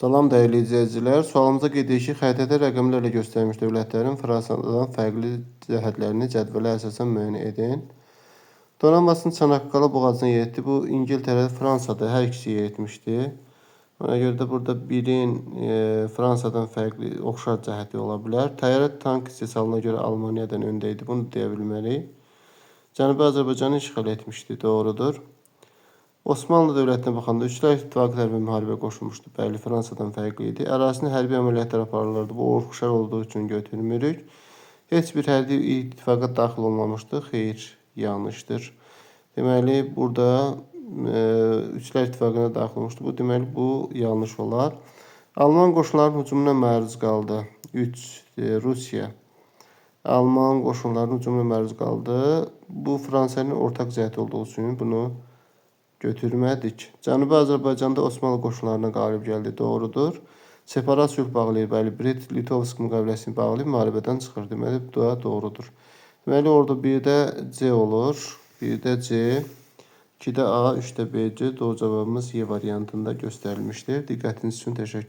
Salam dəyərli izləyicilər. Sualımıza qeyd edirik ki, xəritədə rəqəmlərlə göstərilmiş dövlətlərin Fransadan fərqli cəhətlərini cədvələ əsasən müəyyən edin. Donanmasını Çanakkala boğazına yeritdi. Bu İngiltərə, Fransada hər ikisi yeritmişdi. Ona görə də burada birin Fransadan fərqli oxşar cəhəti ola bilər. Təyyarə tank istehsalına görə Almaniyadan öndə idi. Bunu deyə bilmərik. Cənubi Azərbaycanı işğal etmişdi. Doğrudur. Osmanlı dövlətinə baxanda üçlər İttifaqı tərəfindən müharibə qoşulmuşdu. Bəli, Fransadan fərqli idi. Ərazisində hərbi əməliyyatlar aparılırdı. Bu Orxuşar olduğu üçün götürmürük. Heç bir hərbi ittifaqa daxil olmamışdı. Xeyr, yanlışdır. Deməli, burada üçlər İttifaqına daxil olmuşdu. Bu deməli bu yanlış olar. Alman qoşunlarının hücumuna məruz qaldı. 3. Rusiya. Alman qoşunlarının hücumuna məruz qaldı. Bu Fransanın ortaq cəhəti olduğu üçün bunu götürmədik. Cənubi Azərbaycanda Osmanlı qoşunlarına qalib gəldi. Doğrudur. Separat sülh bağlayır. Bəli, Brit-Litovsk müqaviləsini bağlayıb müharibədən çıxır. Deməli, bu da doğrudur. Deməli, orada 1-də C olur. 1-də C, 2-də A, 3-də B, C. Doğru cavabımız Y variantında göstərilmişdir. Diqqətiniz üçün təşəkkür.